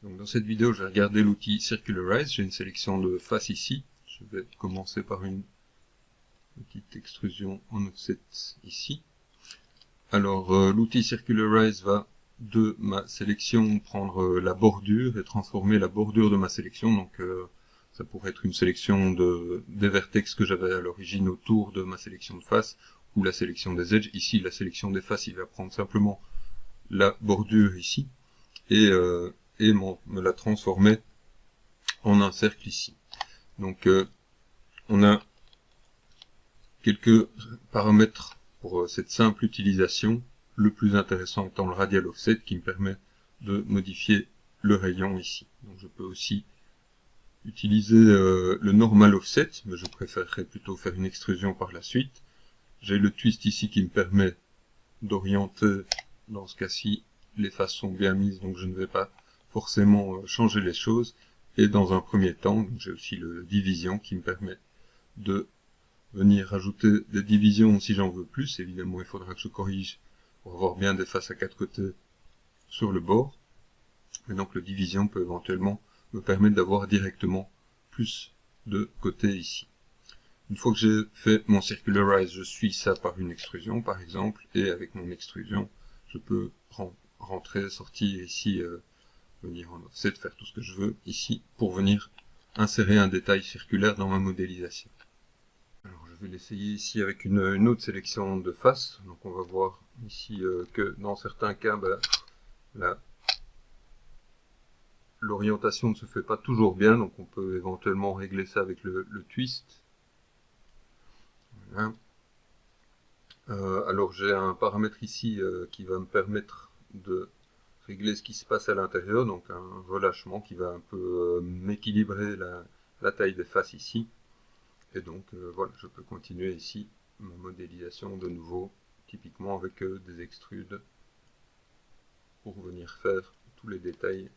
Donc dans cette vidéo, je vais regarder l'outil Circularize. J'ai une sélection de faces ici. Je vais commencer par une petite extrusion en offset ici. Alors l'outil Circularize va de ma sélection prendre la bordure et transformer la bordure de ma sélection. Donc ça pourrait être une sélection des vertex que j'avais à l'origine autour de ma sélection de face ou la sélection des edges. Ici, la sélection des faces, il va prendre simplement la bordure ici et me la transformer en un cercle ici. Donc on a quelques paramètres pour cette simple utilisation, le plus intéressant étant le radial offset qui me permet de modifier le rayon ici. Donc je peux aussi utiliser le normal offset, mais je préférerais plutôt faire une extrusion par la suite. J'ai le twist ici qui me permet d'orienter, dans ce cas-ci, les faces sont bien mises, donc je ne vais pas forcément changer les choses. Et dans un premier temps, j'ai aussi le division qui me permet de venir rajouter des divisions si j'en veux plus. Évidemment, il faudra que je corrige pour avoir bien des faces à 4 côtés sur le bord. Et donc le division peut éventuellement me permettre d'avoir directement plus de côtés ici. Une fois que j'ai fait mon Circularize, je suis ça par une extrusion par exemple, et avec mon extrusion, je peux rentrer, sortir ici, venir en offset, faire tout ce que je veux ici, pour venir insérer un détail circulaire dans ma modélisation. Alors je vais l'essayer ici avec une autre sélection de faces. Donc on va voir ici que dans certains cas, l'orientation ne se fait pas toujours bien, donc on peut éventuellement régler ça avec le twist. Voilà. Alors j'ai un paramètre ici qui va me permettre de régler ce qui se passe à l'intérieur, donc un relâchement qui va un peu m'équilibrer la taille des faces ici. Et donc voilà, je peux continuer ici ma modélisation de nouveau, typiquement avec des extrudes pour venir faire tous les détails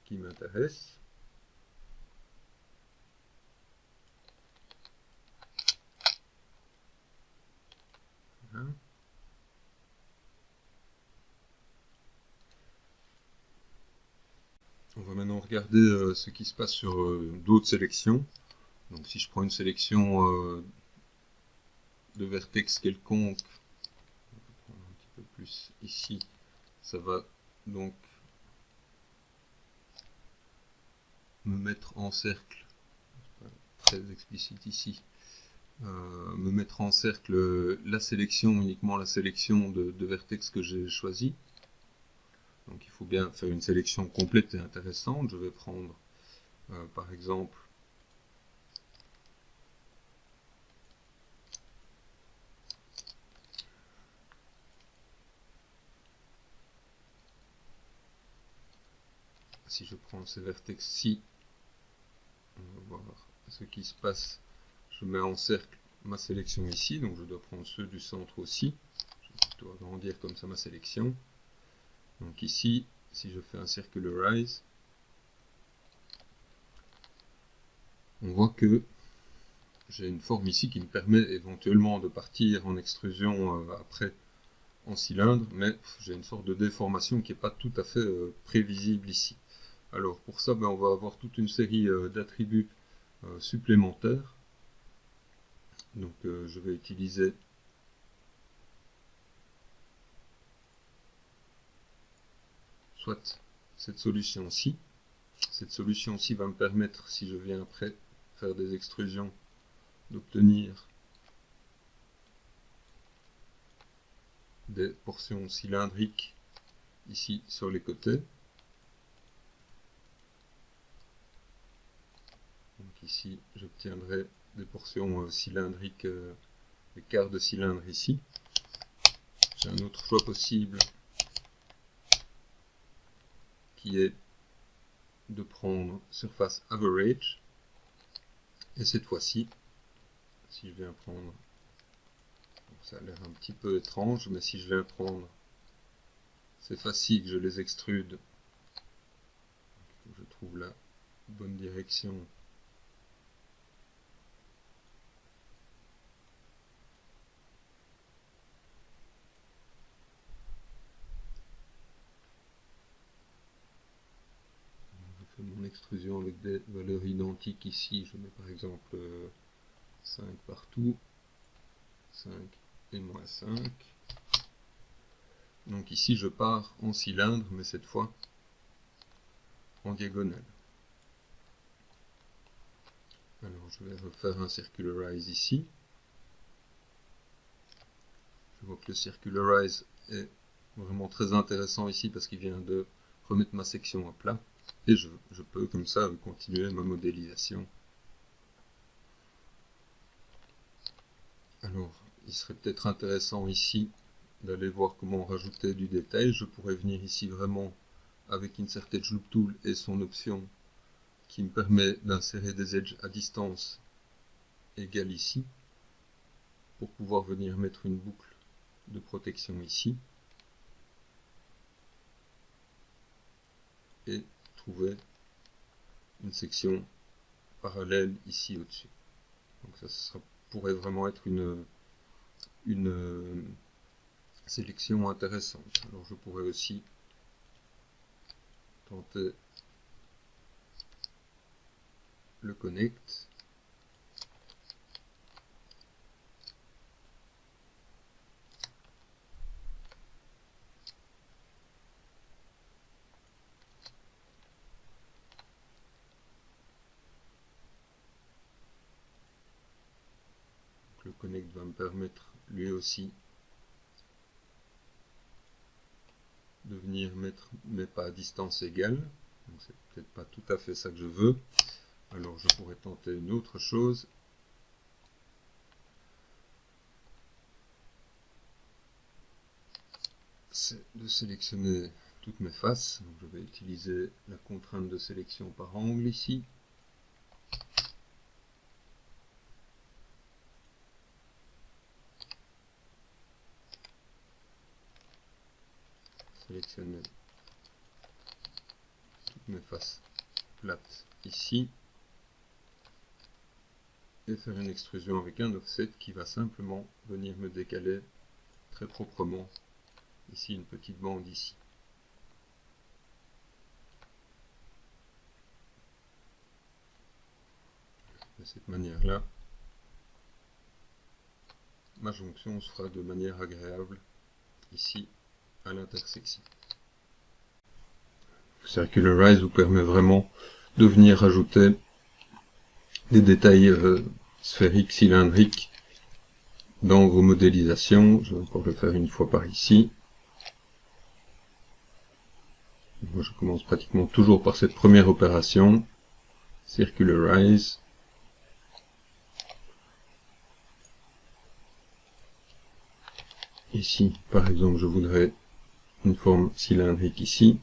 qui m'intéressent. Voilà. On va maintenant regarder ce qui se passe sur d'autres sélections. Donc si je prends une sélection de vertex quelconque, on va prendre un petit peu plus ici, ça va donc me mettre en cercle, très explicite ici, me mettre en cercle la sélection, uniquement la sélection de vertex que j'ai choisi. Donc il faut bien faire une sélection complète et intéressante. Je vais prendre par exemple si je prends ces vertex-ci, on va voir ce qui se passe. Je mets en cercle ma sélection ici, donc je dois prendre ceux du centre aussi. Je vais plutôt agrandir comme ça ma sélection. Donc ici, si je fais un Circularize, on voit que j'ai une forme ici qui me permet éventuellement de partir en extrusion après en cylindre, mais j'ai une sorte de déformation qui n'est pas tout à fait prévisible ici. Alors pour ça, on va avoir toute une série d'attributs supplémentaires. Donc je vais utiliser soit cette solution-ci. Cette solution-ci va me permettre, si je viens après faire des extrusions, d'obtenir des portions cylindriques ici sur les côtés. Donc ici, j'obtiendrai des portions cylindriques, des quarts de cylindre ici. J'ai un autre choix possible qui est de prendre surface average. Et cette fois-ci, si je viens prendre, ça a l'air un petit peu étrange, mais si je viens prendre ces faces-ci, que je les extrude, je trouve la bonne direction. extrusion avec des valeurs identiques ici. Je mets par exemple 5 partout, 5 et moins 5. Donc ici je pars en cylindre, mais cette fois en diagonale. Alors je vais refaire un circularize ici. Je vois que le circularize est vraiment très intéressant ici parce qu'il vient de remettre ma section à plat. Et je peux comme ça continuer ma modélisation. Alors, il serait peut-être intéressant ici d'aller voir comment rajouter du détail. Je pourrais venir ici vraiment avec Insert Edge Loop Tool et son option qui me permet d'insérer des edges à distance égale ici pour pouvoir venir mettre une boucle de protection ici et trouver une section parallèle ici au-dessus. Donc ça pourrait vraiment être une sélection intéressante. Alors je pourrais aussi tenter le connect. Le connect va me permettre lui aussi de venir mettre mes pas à distance égale. Donc c'est peut-être pas tout à fait ça que je veux. Alors je pourrais tenter une autre chose. C'est de sélectionner toutes mes faces. Donc je vais utiliser la contrainte de sélection par angle ici. Sélectionner toutes mes faces plates ici et faire une extrusion avec un offset qui va simplement venir me décaler très proprement ici une petite bande ici. De cette manière là ma jonction se fera de manière agréable ici à l'intersection. Circularize vous permet vraiment de venir rajouter des détails sphériques, cylindriques dans vos modélisations. Je vais encore le faire une fois par ici. Moi, je commence pratiquement toujours par cette première opération, Circularize. Ici, par exemple, je voudrais une forme cylindrique ici.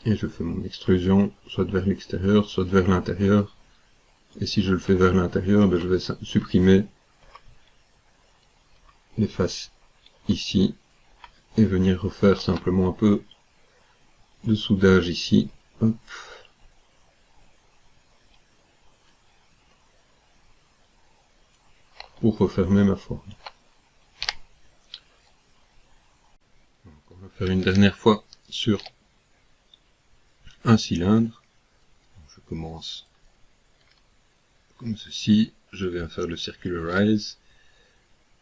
Et je fais mon extrusion, soit vers l'extérieur, soit vers l'intérieur. Et si je le fais vers l'intérieur, je vais supprimer les faces ici et venir refaire simplement un peu de soudage ici. Hop. Pour refermer ma forme. Donc on va faire une dernière fois sur un cylindre. Donc je commence comme ceci. Je viens faire le Circularize.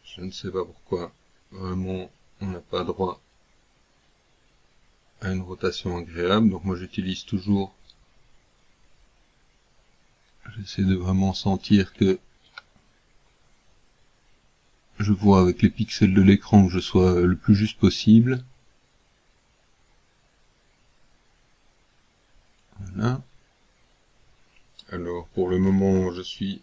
Je ne sais pas pourquoi vraiment on n'a pas droit à une rotation agréable. Donc moi j'utilise toujours, j'essaie de vraiment sentir que je vois avec les pixels de l'écran que je sois le plus juste possible. Voilà. Alors pour le moment je suis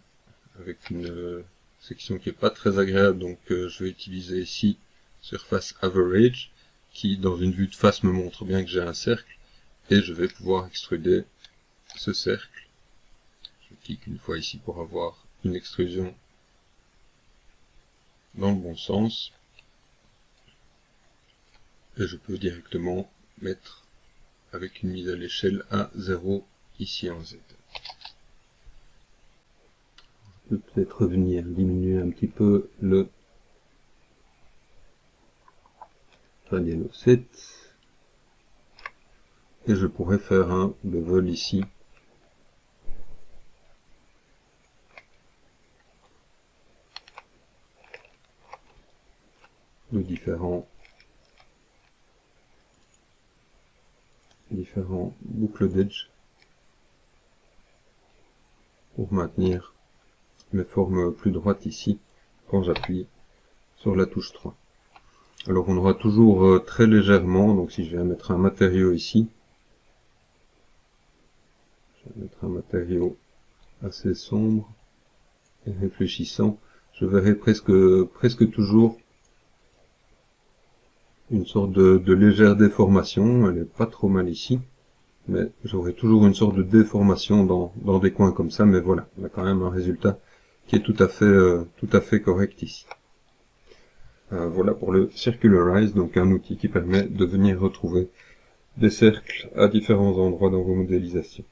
avec une section qui est pas très agréable, donc je vais utiliser ici Surface Average qui dans une vue de face me montre bien que j'ai un cercle et je vais pouvoir extruder ce cercle. Je clique une fois ici pour avoir une extrusion dans le bon sens et je peux directement mettre avec une mise à l'échelle à 0 ici en Z. Je peux peut-être venir diminuer un petit peu le radial offset. Et je pourrais faire un bevel ici. De différents boucles d'edge pour maintenir mes formes plus droites ici quand j'appuie sur la touche 3. Alors on aura toujours très légèrement, donc si je viens mettre un matériau ici, je vais mettre un matériau assez sombre et réfléchissant, je verrai presque toujours une sorte de légère déformation. Elle n'est pas trop mal ici, mais j'aurai toujours une sorte de déformation dans des coins comme ça, mais voilà, on a quand même un résultat qui est tout à fait correct ici. Voilà pour le Circularize, donc un outil qui permet de venir retrouver des cercles à différents endroits dans vos modélisations.